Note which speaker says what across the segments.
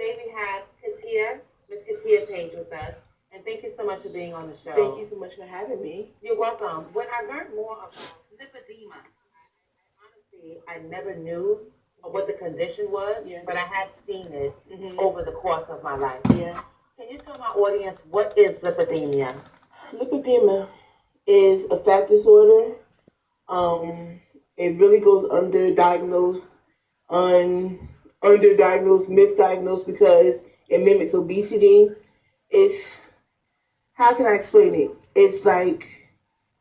Speaker 1: Today we have Miss Katia Page with us. And thank you so much for being on the show.
Speaker 2: Thank you so much for having me.
Speaker 1: You're welcome. When I learned more about lipedema, honestly, I never knew what the condition was, but I have seen it over the course of my life.
Speaker 2: Yeah.
Speaker 1: Can you tell my audience what is lipedema?
Speaker 2: Lipedema is a fat disorder. It really goes underdiagnosed, underdiagnosed, misdiagnosed because it mimics obesity. It's, how can I explain it? It's like,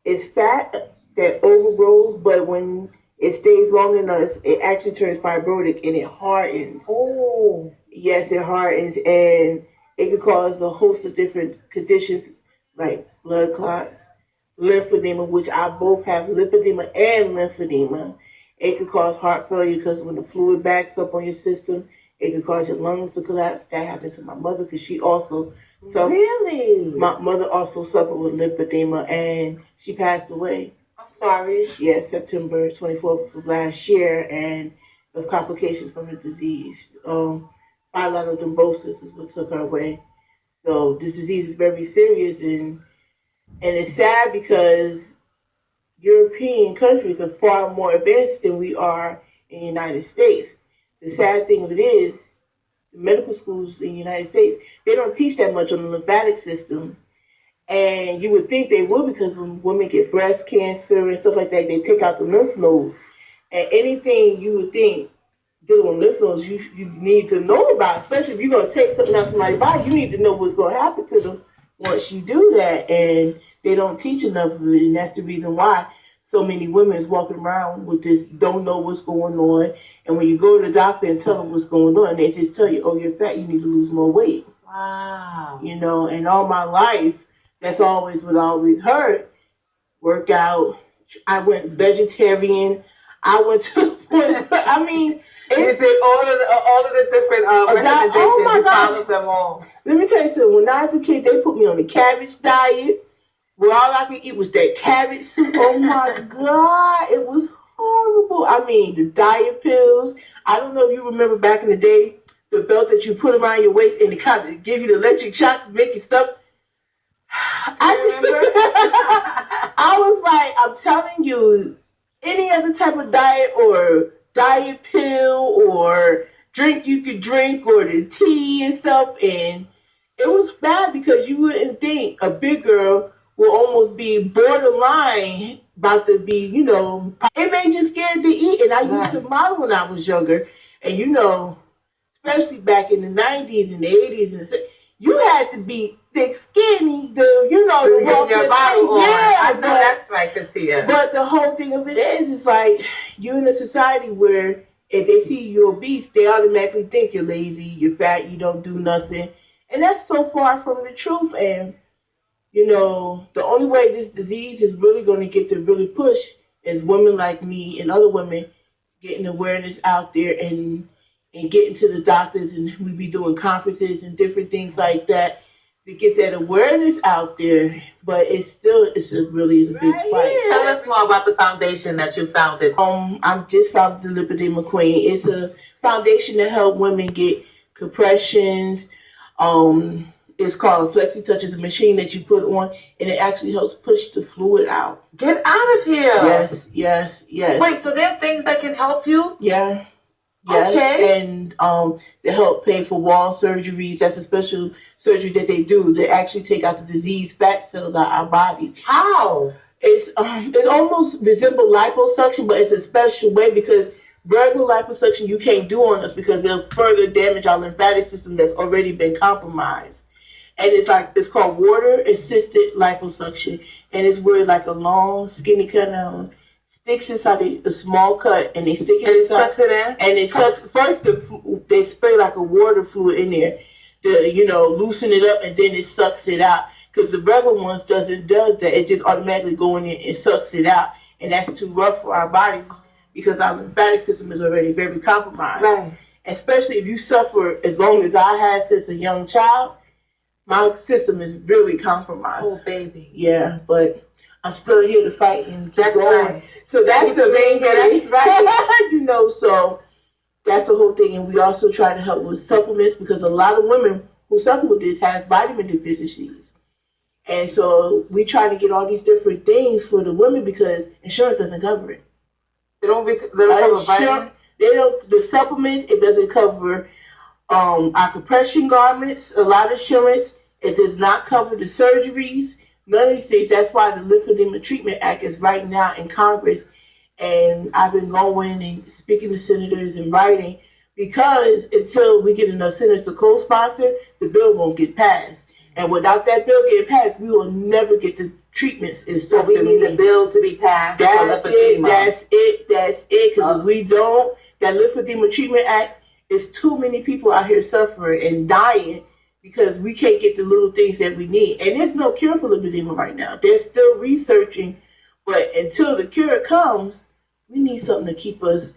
Speaker 2: it's fat that overgrows, but when it stays long enough, it actually turns fibrotic and it hardens.
Speaker 1: Oh.
Speaker 2: Yes, it hardens, and it could cause a host of different conditions like blood clots, lymphedema, which I both have lipedema and lymphedema. It could cause heart failure because when the fluid backs up on your system, it could cause your lungs to collapse. That happened to my mother because she also suffered.
Speaker 1: Really?
Speaker 2: My mother also suffered with lipedema, and she passed away.
Speaker 1: I'm sorry.
Speaker 2: Yeah, September 24th of last year, and of complications from the disease. Bilateral thrombosis is what took her away. So this disease is very serious, and it's sad because European countries are far more advanced than we are in the United States. The sad thing of it is, the medical schools in the United States, they don't teach that much on the lymphatic system. And you would think they would, because when women get breast cancer and stuff like that, they take out the lymph nodes. And anything you would think dealing with lymph nodes, you need to know about, especially if you're going to take something out of somebody's body, you need to know what's going to happen to them once you do that. And they don't teach enough of it, and that's the reason why so many women is walking around with this, don't know what's going on. And when you go to the doctor and tell them what's going on, they just tell you, oh, you're fat, you need to lose more weight.
Speaker 1: Wow.
Speaker 2: You know, and all my life, that's always what I always heard. Work out. I went vegetarian. I went to, I mean,
Speaker 1: it's all of the different recommendations.
Speaker 2: Oh my God.
Speaker 1: Followed them all.
Speaker 2: Let me tell you something. When I was a kid, they put me on the cabbage diet, where all I could eat was that cabbage soup. Oh my God, it was horrible. I mean, the diet pills. I don't know if you remember back in the day, the belt that you put around your waist and it kind of give you the electric shock to make you stuff. I was like, I'm telling you, any other type of diet or diet pill or drink you could drink or the tea and stuff, and it was bad because you wouldn't think a big girl will almost be borderline about to be, you know, it made you scared to eat. And I used to model when I was younger, and you know, especially back in the 90s and the 80s and you had to be thick, skinny, you know, to walk
Speaker 1: your body on.
Speaker 2: Yeah,
Speaker 1: I know that's right, Katia.
Speaker 2: But the whole thing of it is, it's like you're in a society where if they see you obese, they automatically think you're lazy, you're fat, you don't do nothing, and that's so far from the truth. And you know, the only way this disease is really going to get to really push is women like me and other women getting awareness out there and getting to the doctors, and we be doing conferences and different things like that to get that awareness out there. But it's really a big fight.
Speaker 1: Tell us more about the foundation that you founded.
Speaker 2: I'm just founded the Lipedema Queen. It's a foundation to help women get compressions. It's called Flexi Touch. It's a machine that you put on, and it actually helps push the fluid out.
Speaker 1: Get out of here.
Speaker 2: Yes.
Speaker 1: Wait, so there are things that can help you?
Speaker 2: Yeah. Yes.
Speaker 1: Okay.
Speaker 2: And they help pay for wall surgeries. That's a special surgery that they do. They actually take out the diseased fat cells out of our bodies.
Speaker 1: How?
Speaker 2: It almost resembles liposuction, but it's a special way because regular liposuction you can't do on us because it'll further damage our lymphatic system that's already been compromised. And it's called water assisted liposuction, and it's where like a long skinny canal sticks inside a small cut, and they stick it
Speaker 1: and
Speaker 2: inside.
Speaker 1: It sucks it in?
Speaker 2: And it sucks. First, they spray like a water fluid in there to, you know, loosen it up, and then it sucks it out. Because the regular ones does that. It just automatically go in there and sucks it out. And that's too rough for our bodies because our lymphatic system is already very compromised.
Speaker 1: Right.
Speaker 2: Especially if you suffer as long as I had since a young child, my system is really compromised.
Speaker 1: Oh, baby.
Speaker 2: Yeah, but I'm still here to fight and keep
Speaker 1: that's
Speaker 2: going.
Speaker 1: Right.
Speaker 2: So that's the main thing.
Speaker 1: That's right.
Speaker 2: You know, so That's the whole thing. And we also try to help with supplements because a lot of women who suffer with this have vitamin deficiencies. And so we try to get all these different things for the women because insurance doesn't cover it.
Speaker 1: They don't cover vitamins?
Speaker 2: They don't, the supplements, it doesn't cover our compression garments, a lot of insurance. It does not cover the surgeries, none of these things. That's why the Lipedema Treatment Act is right now in Congress. And I've been going and speaking to senators and writing because until we get enough senators to co-sponsor, the bill won't get passed. And without that bill getting passed, we will never get the treatments and stuff.
Speaker 1: So we need the bill to be passed.
Speaker 2: That's it. Because if we don't, that Lipedema Treatment Act, is too many people out here suffering and dying because we can't get the little things that we need. And there's no cure for lipedema right now. They're still researching, but until the cure comes, we need something to keep us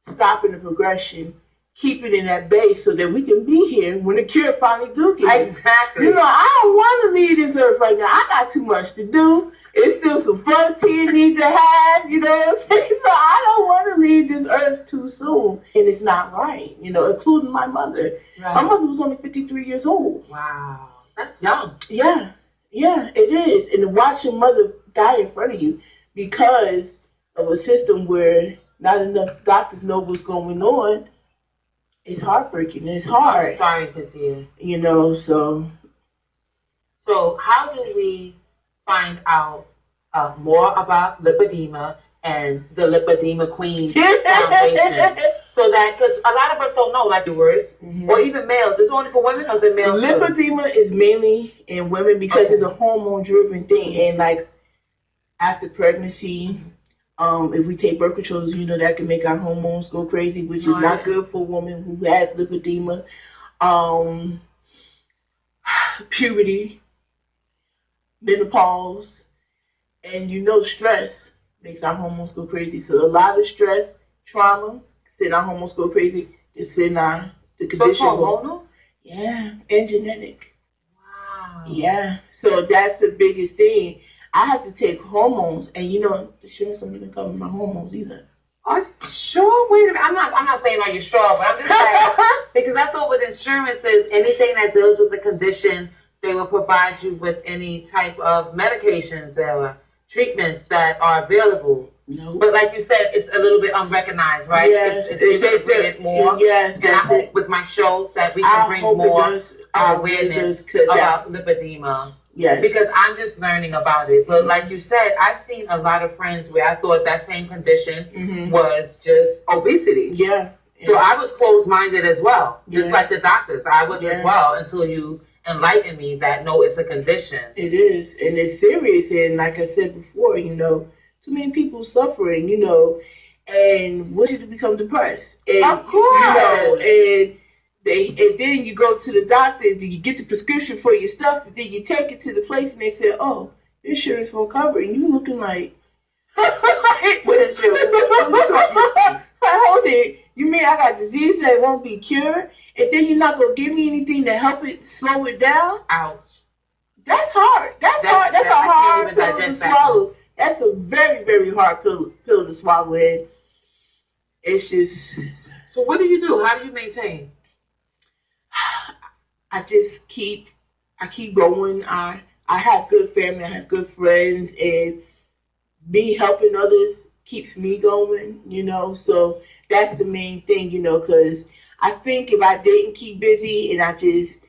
Speaker 2: stopping the progression, keep it in that base so that we can be here when the cure finally do get.
Speaker 1: Exactly.
Speaker 2: You know, I don't want to leave this earth right now. I got too much to do. It's still some frontier need to have, you know what I'm saying? So I don't want to leave this earth too soon. And it's not right, you know, including my mother. Right. My mother was only 53 years old.
Speaker 1: Wow. That's young.
Speaker 2: Yeah, it is. And to watch your mother die in front of you because of a system where not enough doctors know what's going on, it's heartbreaking. It's hard.
Speaker 1: I'm sorry to hear.
Speaker 2: You know, so
Speaker 1: how do we find out more about lipedema and the Lipedema Queen Foundation? So that, because a lot of us don't know, like viewers, or even males. Is it only for women or is it males?
Speaker 2: Lipedema is mainly in women because it's a hormone-driven thing. And like after pregnancy, if we take birth controls, you know, that can make our hormones go crazy, which is not good for a woman who has lipedema. Puberty, menopause, and you know, stress makes our hormones go crazy. So a lot of stress, trauma, send our hormones go crazy. Just send the condition.
Speaker 1: So hormonal?
Speaker 2: Yeah, and genetic.
Speaker 1: Wow.
Speaker 2: Yeah, so that's the biggest thing. I have to take hormones, and you know, the insurance don't even cover my hormones either.
Speaker 1: Are you sure? Wait a minute. I'm not saying are you sure, but I'm just saying because I thought with insurances, anything that deals with the condition, they will provide you with any type of medications or treatments that are available. No. But like you said, it's a little bit unrecognized, right?
Speaker 2: Yes,
Speaker 1: it's bring it more.
Speaker 2: Yes,
Speaker 1: and I hope with my show that we can bring more awareness about lipedema.
Speaker 2: Yes.
Speaker 1: Because I'm just learning about it. But like you said, I've seen a lot of friends where I thought that same condition was just obesity.
Speaker 2: Yeah.
Speaker 1: So I was closed-minded as well. Just like the doctors. I was as well until you enlightened me that no, it's a condition. It
Speaker 2: is. And it's serious. And like I said before, you know, too many people suffering, you know, and what to become depressed. And,
Speaker 1: of course.
Speaker 2: You know, and then you go to the doctor, and you get the prescription for your stuff, and then you take it to the place, and they say, "Oh, insurance won't cover it." And you looking like, "What insurance? Hold it. You mean I got disease that won't be cured, and then you're not gonna give me anything to help it slow it down?"
Speaker 1: Ouch.
Speaker 2: That's hard. That's hard. That's a hard pill to swallow. That's a very, very hard pill to swallow. And it's just.
Speaker 1: So what do you do? How do you maintain?
Speaker 2: I just keep going. I have good family. I have good friends, and me helping others keeps me going. You know, so that's the main thing. You know, because I think if I didn't keep busy and I just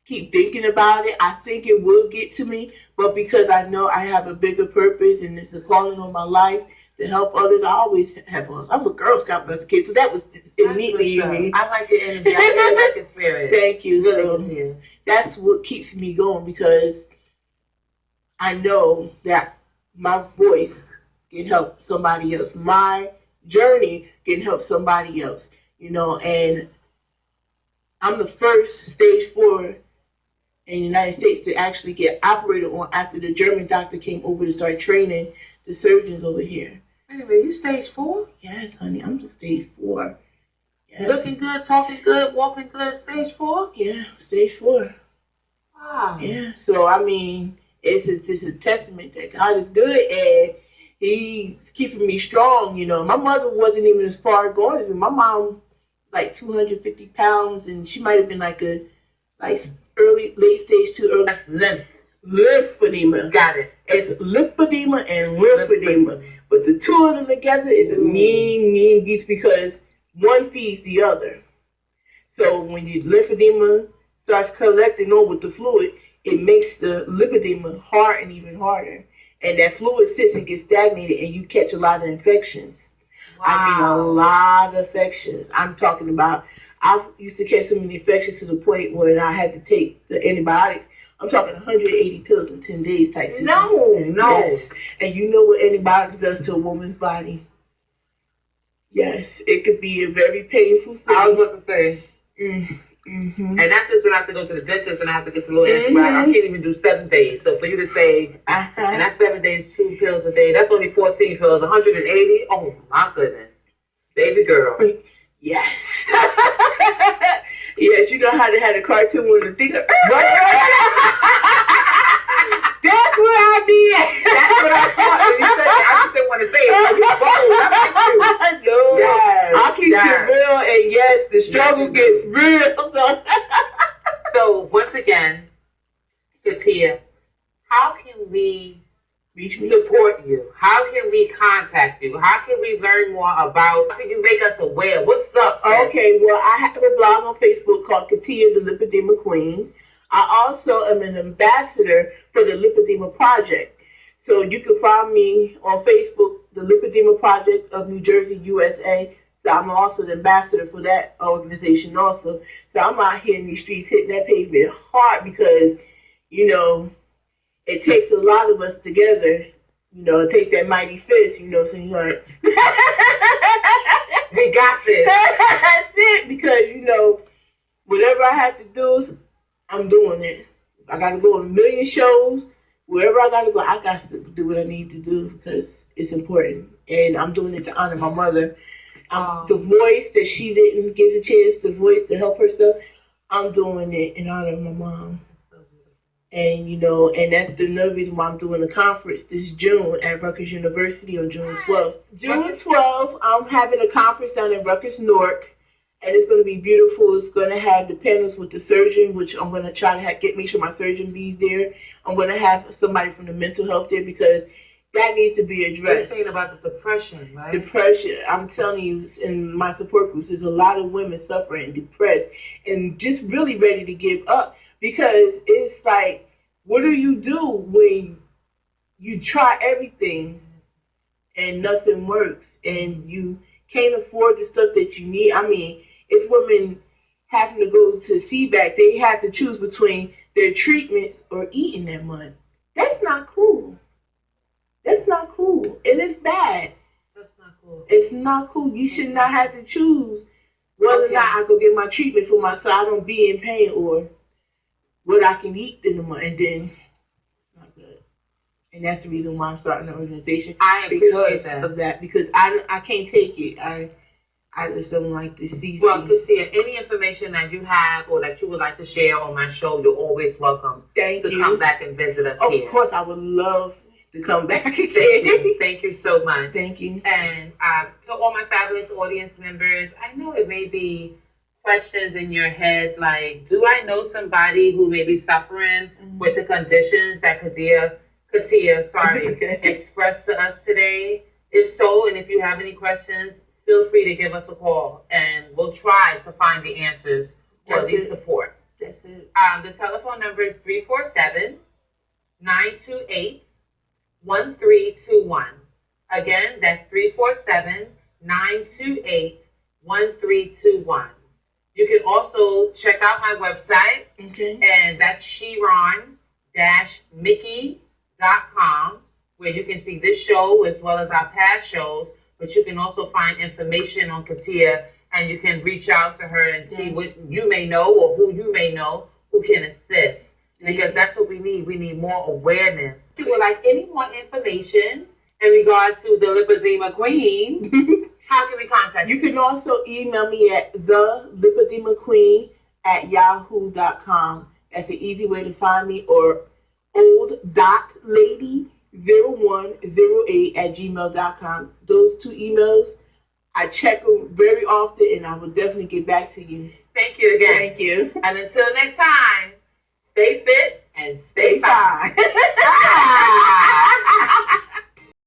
Speaker 2: keep thinking about it, I think it will get to me. But because I know I have a bigger purpose and it's a calling on my life to help others, I always have one. I was a Girl Scout when I was a kid, so that was innately in me.
Speaker 1: I like your energy. I really like your spirit.
Speaker 2: Thank you.
Speaker 1: Really
Speaker 2: so that's what keeps me going because I know that my voice can help somebody else. My journey can help somebody else. You know, and I'm the first stage 4 in the United States to actually get operated on after the German doctor came over to start training the surgeons over here.
Speaker 1: Wait a minute, you stage 4?
Speaker 2: Yes, honey, I'm the stage 4. Yes.
Speaker 1: Looking good, talking good, walking good, stage 4?
Speaker 2: Yeah, stage 4.
Speaker 1: Wow.
Speaker 2: Yeah, so I mean, it's just a testament that God is good and He's keeping me strong. You know, my mother wasn't even as far gone as me. My mom like 250 pounds, and she might have been like late stage to early.
Speaker 1: That's
Speaker 2: Lymphedema.
Speaker 1: Got it.
Speaker 2: It's lipedema and lymphedema. But the two of them together is a mean beast because one feeds the other. So when your lymphedema starts collecting on with the fluid, it makes the lipedema harden even harder. And that fluid sits and gets stagnated, and you catch a lot of infections. Wow. I mean, a lot of infections. I'm talking about, I used to catch so many infections to the point where I had to take the antibiotics. I'm talking 180 pills in 10 days type situation.
Speaker 1: No.
Speaker 2: Yes. And you know what antibiotics does to a woman's body? Yes. It could be a very painful thing.
Speaker 1: I was about to say. Mm-hmm. And that's just when I have to go to the dentist and I have to get the little antibiotic. I can't even do 7 days. So for you to say, and that's 7 days, 2 pills a day, that's only 14 pills, 180. Oh my goodness. Baby girl.
Speaker 2: Yes. Yes, you know how they had a cartoon with the thing. That's what I did.
Speaker 1: That's what I thought when you said that. I just didn't want to say it.
Speaker 2: No, yes. I'll keep it real, and yes, the struggle gets real.
Speaker 1: So once again, Katia, how can we support you? How can we contact you? How can we learn more about? How can you make us aware? What's up, sis?
Speaker 2: Okay, well, I have a blog on Facebook called Katia, the Lipedema Queen. I also am an ambassador for the Lipedema Project. So you can find me on Facebook, the Lipedema Project of New Jersey, USA. So I'm also the ambassador for that organization also. So I'm out here in these streets hitting that pavement hard because, you know, it takes a lot of us together. You know, it takes that mighty fist, you know, so you're like,
Speaker 1: we got this.
Speaker 2: That's it, because, you know, whatever I have to do, I'm doing it. I got to go on a million shows. Wherever I got to go, I got to do what I need to do because it's important. And I'm doing it to honor my mother. The voice that she didn't get a chance to voice to help herself, I'm doing it in honor of my mom. And, you know, and that's another reason why I'm doing a conference this June at Rutgers University on June 12th. June 12th, I'm having a conference down in Rutgers, Newark, and it's going to be beautiful. It's going to have the panels with the surgeon, which I'm going to try to make sure my surgeon be's there. I'm going to have somebody from the mental health there because that needs to be addressed.
Speaker 1: You're saying about the depression, right?
Speaker 2: Depression. I'm telling you, in my support groups, there's a lot of women suffering, depressed, and just really ready to give up. Because it's like, what do you do when you try everything and nothing works and you can't afford the stuff that you need? I mean, it's women having to go to CBAC. They have to choose between their treatments or eating that money. That's not cool. That's not cool. And it's bad.
Speaker 1: That's not cool.
Speaker 2: It's not cool. You should not have to choose whether or not I go get my treatment for my so I don't be in pain or what I can eat in the month, and then it's not good. And that's the reason why I'm starting the organization.
Speaker 1: I appreciate that.
Speaker 2: Of that, because I can't take it. I just don't like to see.
Speaker 1: Well, Katia, any information that you have or that you would like to share on my show, you're always welcome to come back and visit us here.
Speaker 2: Of course, I would love to come back again.
Speaker 1: Thank you so much.
Speaker 2: Thank you.
Speaker 1: And to all my fabulous audience members, I know it may be questions in your head like, do I know somebody who may be suffering with the conditions that Katia expressed to us today? If so, and if you have any questions, feel free to give us a call and we'll try to find the answers or the support.
Speaker 2: That's it.
Speaker 1: The telephone number is 347-928-1321. Again, that's 347-928-1321. You can also check out my website, and that's Chiron-Mickey.com, where you can see this show as well as our past shows, but you can also find information on Katia, and you can reach out to her and see what you may know or who you may know who can assist, because that's what we need. We need more awareness. If you would like any more information in regards to the Lipedema Queen, how can we contact you?
Speaker 2: You can also email me at thelipedemaqueen@yahoo.com. That's an easy way to find me, or old.lady0108@gmail.com. Those two emails I check them very often, and I will definitely get back to you.
Speaker 1: Thank you again.
Speaker 2: Thank you.
Speaker 1: And until next time, stay fit and stay fine.